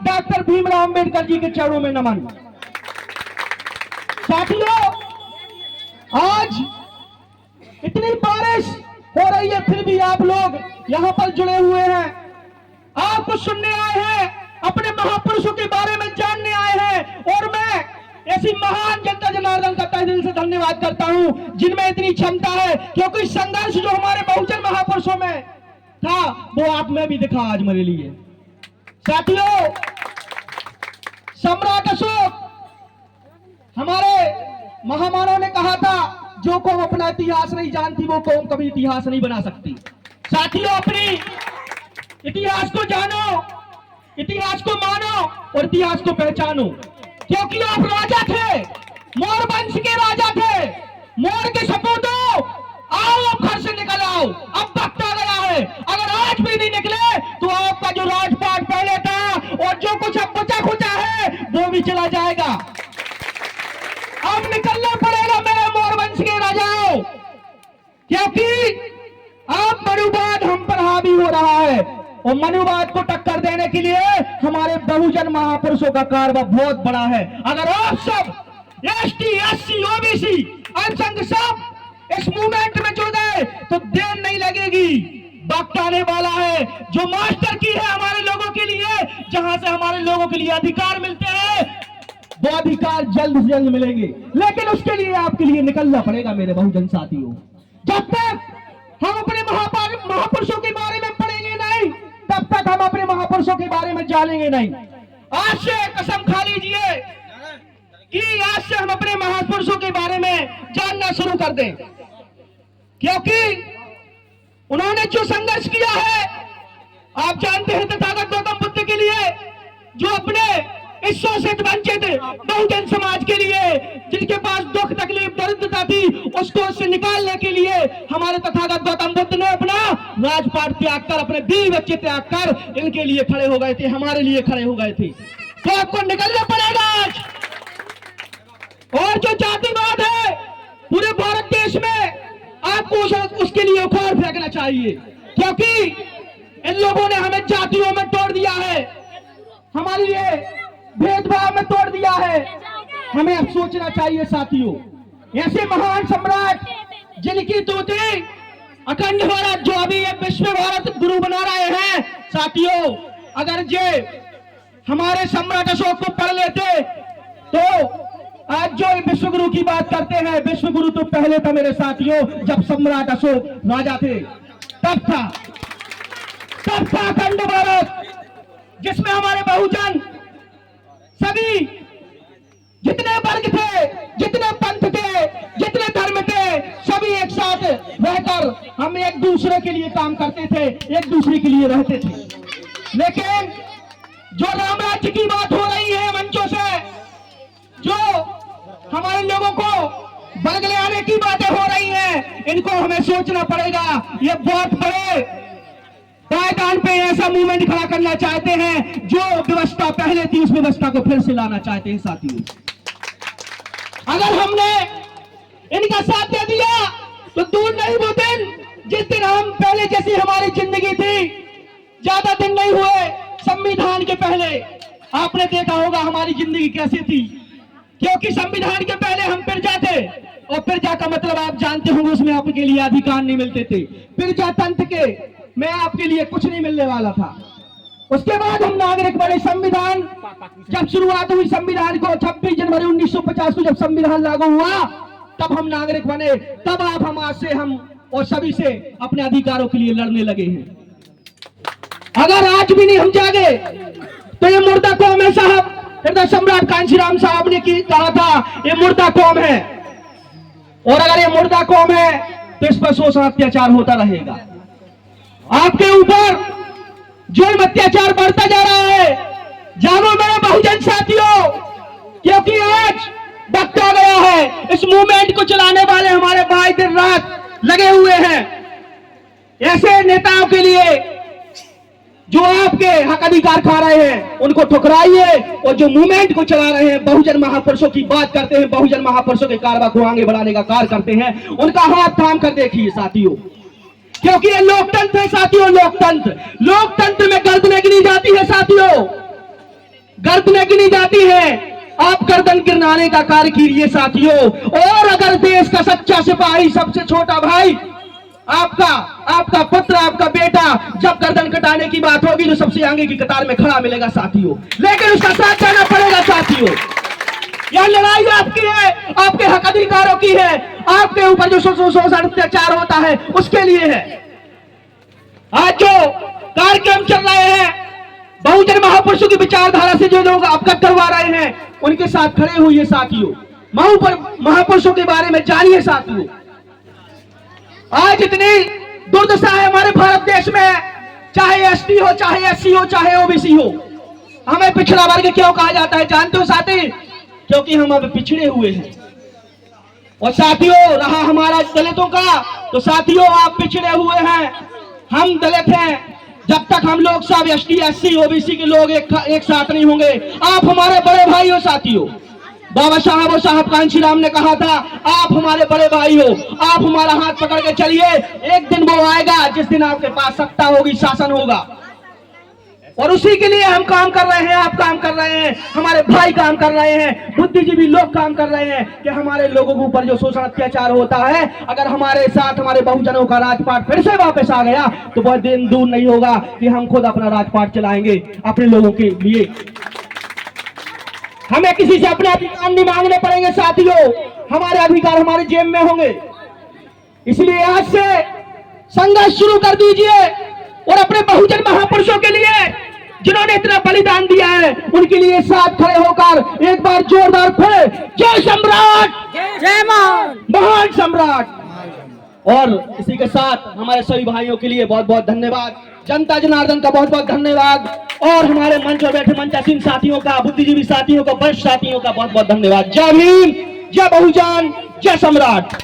Doctor Bhimrao Ambedkar ji के चरणों में नमन। साथियों, आज इतनी बारिश हो रही है फिर भी आप लोग यहां पर जुड़े हुए हैं, आपको सुनने आए हैं, अपने महापुरुषों के बारे में जानने आए हैं। और मैं ऐसी महान जनता जनार्दन का तहे दिल से धन्यवाद करता हूं जिनमें इतनी क्षमता है, क्योंकि संघर्ष जो हमारे बहुजन महापुरुषों में था वो आप में भी दिखा आज मेरे लिए। साथियों, सम्राट अशोक, हमारे महामानव ने कहा था, जो कौम अपना इतिहास नहीं जानती वो कौम कभी इतिहास नहीं बना सकती। साथियों, अपनी इतिहास को जानो, इतिहास को मानो और इतिहास को पहचानो, क्योंकि आप राजा थे, मोर वंश के राजा थे। मोर के सपूतों, आओ अब घर से निकल आओ, अब वक्त आ गया है। अगर आज भी नहीं निकले तो आपका जो राजपाट पहले था और जो कुछ अब बचा खुचा है वो भी चला जाएगा। अब निकलना पड़ेगा मेरे मोर वंश के राजाओं, क्योंकि अब मनुवाद हम पर हावी हो रहा है और मनुवाद को टक्कर देने के लिए हमारे बहुजन महापुरुषों का कारवा बहुत बड़ा है। अगर आप सब एसटी, एससी, ओबीसी, अल्पसंख्यक सब इस मूवमेंट में जुड़ गए तो देर नहीं लगेगी, वक्त आने वाला है। जो मास्टर की है हमारे लोगों के लिए, जहां से हमारे लोगों के लिए अधिकार मिलते हैं वो अधिकार जल्द से जल्द मिलेंगे, लेकिन उसके लिए आपके लिए निकलना पड़ेगा मेरे बहुजन साथियों। जब तक हम अपने महापुरुषों के बारे में पढ़ेंगे नहीं, तब तक हम अपने महापुरुषों के बारे में जानेंगे नहीं। आज से कसम खा लीजिए कि आज से हम अपने महापुरुषों के बारे में जानना शुरू कर दें, क्योंकि उन्होंने जो संघर्ष किया है आप जानते हैं। तथागत गौतम बुद्ध के लिए, जो अपने इस शोषित वंचित बहुजन समाज के लिए, जिनके पास दुख तकलीफ दरिद्रता थी, उसको उससे निकालने के लिए हमारे तथागत गौतम बुद्ध ने अपना राजपाट त्याग कर, अपने बीवी बच्चे त्याग कर इनके लिए खड़े हो गए थे, हमारे लिए खड़े हो गए थे। तो आपको निकलना पड़ेगा आज। और जो जातिवाद है पूरे भारत देश में, आपको उसके लिए उखाड़ फेंकना चाहिए, क्योंकि इन लोगों ने हमें जातियों में तोड़ दिया है, हमारे लिए भेदभाव में तोड़ दिया है। हमें अब सोचना चाहिए साथियों, ऐसे महान सम्राट जिनकी तूती अखंड भारत, जो अभी ये विश्व भारत गुरु बना रहे हैं, साथियों अगर ये हमारे सम्राट अशोक को पढ़ लेते तो आज जो विश्व गुरु की बात करते हैं, विश्व गुरु तो पहले था मेरे साथियों, जब सम्राट अशोक राजा थे तब था अखंड भारत, जिसमें हमारे बहुजन सभी जितने वर्ग थे, जितने पंथ थे, जितने धर्म थे, सभी एक साथ रहकर हम एक दूसरे के लिए काम करते थे, एक दूसरे के लिए रहते थे। लेकिन जो राम राज्य की बात हो रही है मंचों से, जो हमारे लोगों को बदले आने की बातें हो रही हैं, इनको हमें सोचना पड़ेगा। ये बहुत बड़े पायदान पे ऐसा मूवमेंट खड़ा करना चाहते हैं, जो व्यवस्था पहले थी उस व्यवस्था को फिर से लाना चाहते हैं। साथियों, अगर हमने इनका साथ दे दिया तो दूर नहीं वो दिन जिस दिन हम पहले जैसी हमारी जिंदगी थी, ज्यादा दिन नहीं हुए संविधान के पहले आपने देखा होगा हमारी जिंदगी कैसी थी, क्योंकि संविधान के पहले हम प्रजा थे, और प्रजा का मतलब आप जानते होंगे, उसमें आपके लिए अधिकार नहीं मिलते थे। प्रजातंत्र के में आपके लिए कुछ नहीं मिलने वाला था। उसके बाद हम नागरिक बने। संविधान जब शुरुआत हुई, संविधान को 26 जनवरी 1950 को जब संविधान लागू हुआ, तब हम नागरिक बने। तब आप हम आज से हम और सभी से अपने अधिकारों के लिए लड़ने लगे हैं। अगर आज भी नहीं हम जागे तो ये मुर्दा कौम है साहब। हृदय सम्राट कांशीराम साहब ने कहा था ये मुर्दा कौम है, और अगर ये मुर्दा कौम है तो इस पर शोषण अत्याचार होता रहेगा। आपके ऊपर जुल्म अत्याचार बढ़ता जा रहा है। जागो मेरे बहुजन साथियों, क्योंकि आज वक्त आ गया है। इस मूवमेंट को चलाने वाले हमारे भाई दिन रात लगे हुए हैं। ऐसे नेताओं के लिए जो आपके हक अधिकार खा रहे हैं उनको ठुकराइए, और जो मूवमेंट को चला रहे हैं, बहुजन महापुरुषों की बात करते हैं, बहुजन महापुरुषों के कारवा को आगे बढ़ाने का कार्य करते हैं, उनका हाथ थाम कर देखिए साथियों, क्योंकि ये लोकतंत्र है साथियों। लोकतंत्र में गर्दनें गिनी जाती है साथियों। गर्दनें गिनी जाती है, आप गर्दन गिराने का कार्य कीजिए साथियों। और अगर देश का सच्चा सिपाही, सबसे छोटा भाई, आपका पुत्र, आपका बेटा जब गर्दन कटाने की बात होगी तो सबसे आगे की कतार में खड़ा मिलेगा साथियों, लेकिन उसका साथ देना पड़ेगा साथियों। यह लड़ाई आपकी है, आपके हक अधिकारों की है, आपके ऊपर जो शोषण अत्याचार होता है उसके लिए है। आज जो कार्यक्रम चल रहे हैं, बहुजन महापुरुषों की विचारधारा से जो लोग अवगत करवा रहे हैं, उनके साथ खड़े हुए साथियों, महापुरुषों के बारे में जानिए साथियों। आज इतनी दुर्दशा है हमारे भारत देश में, चाहे एसटी हो, चाहे एससी हो, चाहे ओबीसी हो। हमें पिछड़ा वर्ग क्यों कहा जाता है जानते हो साथी? क्योंकि हम अब पिछड़े हुए हैं। और साथियों, रहा हमारा दलितों का, तो साथियों आप पिछड़े हुए हैं, हम दलित हैं। जब तक हम लोग सब एसटी, एससी, ओबीसी के लोग एक साथ नहीं होंगे, आप हमारे बड़े भाई हो साथियों। बाबा साहब और साहब कांची राम ने कहा था, आप हमारे बड़े भाई हो, आप हमारा हाथ पकड़ के चलिए। एक दिन वो आएगा जिस दिन आपके पास सत्ता होगी, शासन होगा, और उसी के लिए हम काम कर रहे हैं, आप काम कर रहे हैं, हमारे भाई काम कर रहे हैं, बुद्धिजीवी लोग काम कर रहे हैं कि हमारे लोगों के ऊपर जो शोषण अत्याचार होता है, अगर हमारे साथ हमारे बहुजनों का राजपाट फिर से वापस आ गया तो बहुत दिन दूर नहीं होगा कि हम खुद अपना राजपाट चलाएंगे अपने लोगों के लिए। हमें किसी से अपने अधिकार नहीं मांगने पड़ेंगे साथियों, हमारे अधिकार हमारे जेब में होंगे। इसलिए आज से संघर्ष शुरू कर दीजिए और अपने बहुजन महापुरुषों के लिए, जिन्होंने इतना बलिदान दिया है, उनके लिए साथ खड़े होकर एक बार जोरदार खोले, जय सम्राट, जय महान सम्राट। और इसी के साथ हमारे सभी भाइयों के लिए बहुत बहुत धन्यवाद, जनता जनार्दन का बहुत बहुत धन्यवाद, और हमारे मंच पर बैठे मंचासीन साथियों का, बुद्धिजीवी साथियों का, वरिष्ठ साथियों का बहुत बहुत धन्यवाद। जय भीम, जय बहुजन, जय सम्राट।